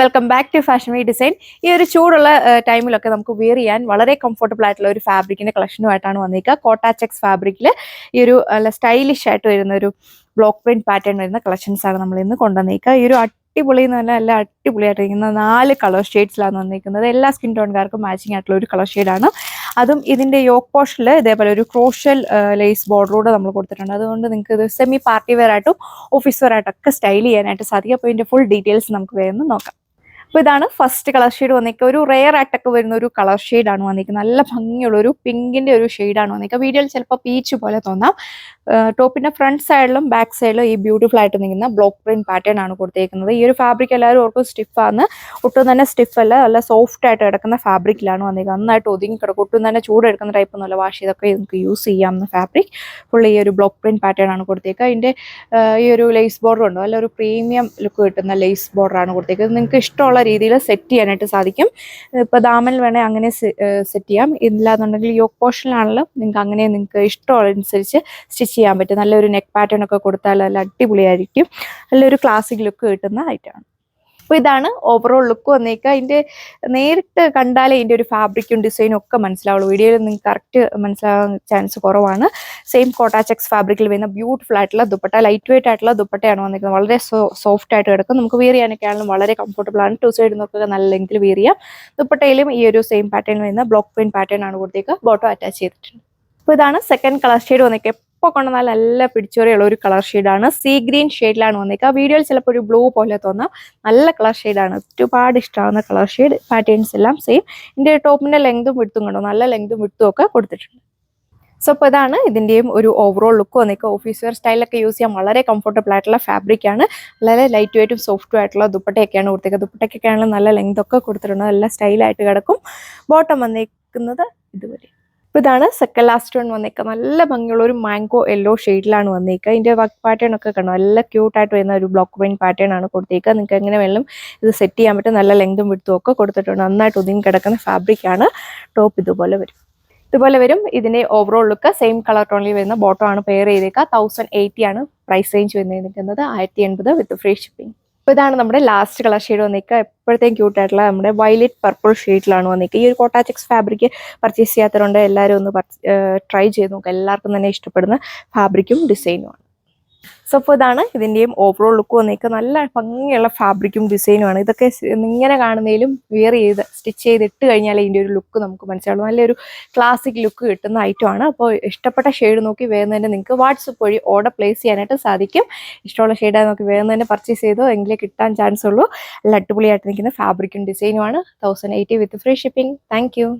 Welcome back to fashion V design. ഈ ഒരു ചൂടുള്ള ടൈമിലൊക്കെ നമുക്ക് വെയർ ചെയ്യാൻ വളരെ കംഫർട്ടബിൾ ആയിട്ടുള്ള ഒരു ഫാബ്രിക്കിന്റെ കളക്ഷനുമായിട്ടാണ് വന്നിരിക്കുക. കോട്ട ചെക്സ് ഫാബ്രിക്കിൽ ഈ ഒരു നല്ല സ്റ്റൈലിഷ് ആയിട്ട് വരുന്ന ഒരു ബ്ലോക്ക് പ്രിന്റ് പാറ്റേൺ വരുന്ന കളക്ഷൻസ് ആണ് നമ്മൾ ഇന്ന് കൊണ്ടുവന്നിരിക്കുക. ഈ ഒരു അടിപൊളി എന്ന് പറഞ്ഞാൽ നല്ല അടിപൊളിയായിട്ടിരിക്കുന്ന 4 കളർ ഷെയ്ഡ്സിലാണ് വന്നിരിക്കുന്നത്. എല്ലാ സ്കിൻ ടോൺകാർക്കും മാച്ചിങ് ആയിട്ടുള്ള ഒരു കളർ ഷെയ്ഡാണ്. അതും ഇതിന്റെ യോക്ക് പോർഷനിൽ ഇതേപോലെ ഒരു ക്രോഷ്യൽ ലേസ് ബോർഡറോടെ നമ്മൾ കൊടുത്തിട്ടുണ്ട്. അതുകൊണ്ട് നിങ്ങൾക്ക് ഇത് സെമി പാർട്ടി വെയർ ആയിട്ടും ഓഫീസ് വെയർ ആയിട്ടൊക്കെ സ്റ്റൈൽ ചെയ്യാനായിട്ട് സാധിക്കും. അപ്പോൾ ഇതിന്റെ ഫുൾ ഡീറ്റെയിൽസ് നമുക്ക് വേഗം നോക്കാം. അപ്പോൾ ഇതാണ് ഫസ്റ്റ് കളർ ഷെയ്ഡ് വന്നിരിക്കുക. ഒരു റെയർ ആയിട്ടൊക്കെ വരുന്ന ഒരു കളർ ഷെയ്ഡാണ് വന്നിരിക്കുന്നത്. നല്ല ഭംഗിയുള്ള ഒരു പിങ്കിന്റെ ഒരു ഷെയ്ഡാണ് വന്നിരിക്കുക. വീഡിയോയിൽ ചിലപ്പോൾ പീച്ച് പോലെ തോന്നാം. ടോപ്പിന്റെ ഫ്രണ്ട് സൈഡിലും ബാക്ക് സൈഡിലും ഈ ബ്യൂട്ടിഫുൾ ആയിട്ട് നിൽക്കുന്ന ബ്ലോക്ക് പ്രിന്റ് പാറ്റേൺ ആണ് കൊടുത്തേക്കുന്നത്. ഈ ഒരു ഫാബ്രിക് എല്ലാവരും ഓർക്കും സ്റ്റിഫാന്ന്. ഒട്ടും തന്നെ സ്റ്റിഫ് അല്ല, നല്ല സോഫ്റ്റ് ആയിട്ട് കിടക്കുന്ന ഫാബ്രിക്കിലാണ് വന്നിരിക്കുന്നത്. നന്നായിട്ട് ഒതുങ്ങി കിടക്കും. ഒട്ടും തന്നെ ചൂടെടുക്കുന്ന ടൈപ്പ് ഒന്നുമല്ല. വാഷ് ചെയ്തൊക്കെ നമുക്ക് യൂസ് ചെയ്യാവുന്ന ഫാബ്രിക്. ഫുൾ ഈ ഒരു ബ്ലോക്ക് പ്രിന്റ് പാറ്റേൺ ആണ് കൊടുത്തേക്കുക. അതിന്റെ ഈ ഒരു ലേസ് ബോർഡർ ഉണ്ടോ, അല്ല ഒരു പ്രീമിയം ലുക്ക് കിട്ടുന്ന ലേസ് ബോർഡർ ആണ് കൊടുത്തേക്കുന്നത്. നിങ്ങൾക്ക് ഇഷ്ടമുള്ള രീതിയിൽ സെറ്റ് ചെയ്യാനായിട്ട് സാധിക്കും. ഇപ്പോൾ ദാമൻ വേണേൽ അങ്ങനെ സെറ്റ് ചെയ്യാം. ഇല്ലാന്നുണ്ടെങ്കിൽ യോക്ക് പോർഷനിലാണല്ലോ നിങ്ങൾക്ക് അങ്ങനെ നിങ്ങൾക്ക് ഇഷ്ടമുള്ളതനുസരിച്ച് സ്റ്റിച്ച് ചെയ്യാൻ പറ്റും. നല്ലൊരു നെക്ക് പാറ്റേൺ ഒക്കെ കൊടുത്താൽ നല്ല അടിപൊളിയായിരിക്കും. നല്ലൊരു ക്ലാസിക് ലുക്ക് കിട്ടുന്ന ഐറ്റമാണ്. അപ്പോൾ ഇതാണ് ഓവറോൾ ലുക്ക് വന്നേക്കുക. അതിൻ്റെ നേരിട്ട് കണ്ടാലേ ഇതിൻ്റെ ഒരു ഫാബ്രിക്കും ഡിസൈനും ഒക്കെ മനസ്സിലാവുള്ളൂ. വീഡിയോയിൽ നിങ്ങൾക്ക് കറക്റ്റ് മനസ്സിലാവാൻ ചാൻസ് കുറവാണ്. സെയിം കോട്ട ചെക്സ് ഫാബ്രിക്കിൽ വരുന്ന ബ്യൂട്ടിഫുൾ ആയിട്ടുള്ള ദുപ്പട്ട, ലൈറ്റ് വെയിറ്റ് ആയിട്ടുള്ള ദുപ്പട്ടയാണ് വന്നിരിക്കുന്നത്. വളരെ സോഫ്റ്റ് ആയിട്ട് കിടക്കും. നമുക്ക് വെയർ ചെയ്യാനൊക്കെ ആണെങ്കിലും വളരെ കംഫർട്ടബിൾ ആണ്. 2 സൈഡിൽ നിന്നൊക്കെ നല്ല ലെങ്ത്തിൽ വെയർ ചെയ്യാം. ദുപ്പട്ടയിലും ഈ ഒരു സെയിം പാറ്റേൺ വരുന്ന ബ്ലോക്ക് പ്രിന്റ് പാറ്റേൺ ആണ് കൊടുത്തേക്കുക. ബോട്ടം അറ്റാച്ച് ചെയ്തിട്ടുണ്ട്. അപ്പോൾ ഇതാണ് സെക്കൻഡ് കളർ ഷെയ്ഡ് വന്നിരിക്കുക. ഇപ്പോൾ കൊണ്ടുവന്നാൽ നല്ല പിടിച്ചോറിയുള്ള ഒരു കളർ ഷെയ്ഡാണ്. സീ ഗ്രീൻ ഷെയ്ഡിലാണ് വന്നിരിക്കുക. വീഡിയോയിൽ ചിലപ്പോൾ ഒരു ബ്ലൂ പോലെ തോന്നാം. നല്ല കളർ ഷെയ്ഡാണ്. ഒരുപാട് ഇഷ്ടമാവുന്ന കളർ ഷെയ്ഡ്. പാറ്റേൺസ് എല്ലാം സെയിം. ഇതിൻ്റെ ടോപ്പിൻ്റെ ലെങ്തും വിടുത്തും കണ്ടോ, നല്ല ലെങ്തും വിടുത്തും ഒക്കെ കൊടുത്തിട്ടുണ്ട്. സോ അപ്പോൾ ഇതാണ് ഇതിൻ്റെയും ഒരു ഓവറോൾ ലുക്ക് വന്നിരിക്കുക. ഓഫീസ് വെയർ സ്റ്റൈലൊക്കെ യൂസ് ചെയ്യാൻ വളരെ കംഫർട്ടബിൾ ആയിട്ടുള്ള ഫാബ്രിക് ആണ്. വളരെ ലൈറ്റ് വെയിറ്റും സോഫ്റ്റും ആയിട്ടുള്ള ദുപ്പട്ടയൊക്കെയാണ് കൊടുത്തേക്കുക. ദുപ്പട്ടയ്ക്കൊക്കെ ആണെങ്കിലും നല്ല ലെങ്ത് ഒക്കെ കൊടുത്തിട്ടുണ്ട്. നല്ല സ്റ്റൈലായിട്ട് കിടക്കും. ബോട്ടം വന്നിരിക്കുന്നത് ഇതുവരെ. അപ്പോൾ ഇതാണ് സെക്കൻഡ് ലാസ്റ്റ് വൺ വന്നിരിക്കുക. നല്ല ഭംഗിയുള്ള ഒരു മാംഗോ യെല്ലോ ഷെയ്ഡിലാണ് വന്നിരിക്കുക. ഇതിൻ്റെ വർക്ക് പാറ്റേൺ ഒക്കെ കണ്ടോ, നല്ല ക്യൂട്ടായിട്ട് വരുന്ന ഒരു ബ്ലോക്ക് പ്രിന്റ് പാറ്റേൺ ആണ് കൊടുത്തേക്കുക. നിങ്ങൾക്ക് എങ്ങനെ വേണം ഇത് സെറ്റ് ചെയ്യാൻ പറ്റും. നല്ല ലെങ്തും വിടുത്തും ഒക്കെ കൊടുത്തിട്ടുണ്ട്. നന്നായിട്ട് ഒതുങ്ങി കിടക്കുന്ന ഫാബ്രിക്കാണ്. ടോപ്പ് ഇതുപോലെ വരും. ഇതിന്റെ ഓവറോൾ ലുക്ക് സെയിം കളർ ടോണിൽ വരുന്ന ബോട്ടം ആണ് പെയർ ചെയ്തേക്കുക. 1080 ആണ് പ്രൈസ് റേഞ്ച് വന്നിരിക്കുന്നത്. 1080 വിത്ത് ഫ്രീ ഷിപ്പിംഗ്. അപ്പോൾ ഇതാണ് നമ്മുടെ ലാസ്റ്റ് കളർ ഷെയ്ഡ് വന്നിരിക്കുക. എപ്പോഴത്തേക്കും ക്യൂട്ടായിട്ടുള്ള നമ്മുടെ വയലറ്റ് പർപ്പിൾ ഷെയ്ഡിലാണ് വന്നിരിക്കുക. ഈ ഒരു കോട്ട ചെക്സ് ഫാബ്രിക് പർച്ചേസ് ചെയ്യാത്തതുകൊണ്ട് എല്ലാവരും ഒന്ന് ട്രൈ ചെയ്ത് നോക്കുക. എല്ലാവർക്കും തന്നെ ഇഷ്ടപ്പെടുന്ന ഫാബ്രിക്കും ഡിസൈനുമാണ്. സോ അപ്പോൾ ഇതാണ് ഇതിൻ്റെയും ഓവറോൾ ലുക്ക് വന്നിരിക്കുക. നല്ല ഭംഗിയുള്ള ഫാബ്രിക്കും ഡിസൈനുമാണ്. ഇതൊക്കെ ഇങ്ങനെ കാണുന്നതിലും വെയർ ചെയ്ത് സ്റ്റിച്ച് ചെയ്തിട്ട് കഴിഞ്ഞാൽ ഇതിൻ്റെ ഒരു ലുക്ക് നമുക്ക് മനസ്സിലാവും. നല്ലൊരു ക്ലാസിക് ലുക്ക് കിട്ടുന്ന ഐറ്റമാണ്. അപ്പോൾ ഇഷ്ടപ്പെട്ട ഷെയ്ഡ് നോക്കി വേഗം തന്നെ നിങ്ങൾക്ക് വാട്സപ്പ് വഴി ഓർഡർ പ്ലേസ് ചെയ്യാനായിട്ട് സാധിക്കും. ഇഷ്ടമുള്ള ഷെയ്ഡായി നോക്കി വേഗം തന്നെ പർച്ചേസ് ചെയ്തോ എങ്കിലേ കിട്ടാൻ ചാൻസ് ഉള്ളൂ. നല്ല അടിപൊളിയായിട്ട് നിൽക്കുന്ന ഫാബ്രിക്കും ഡിസൈനുമാണ്. 1080 വിത്ത് ഫ്രീ ഷിപ്പിംഗ്. Thank you.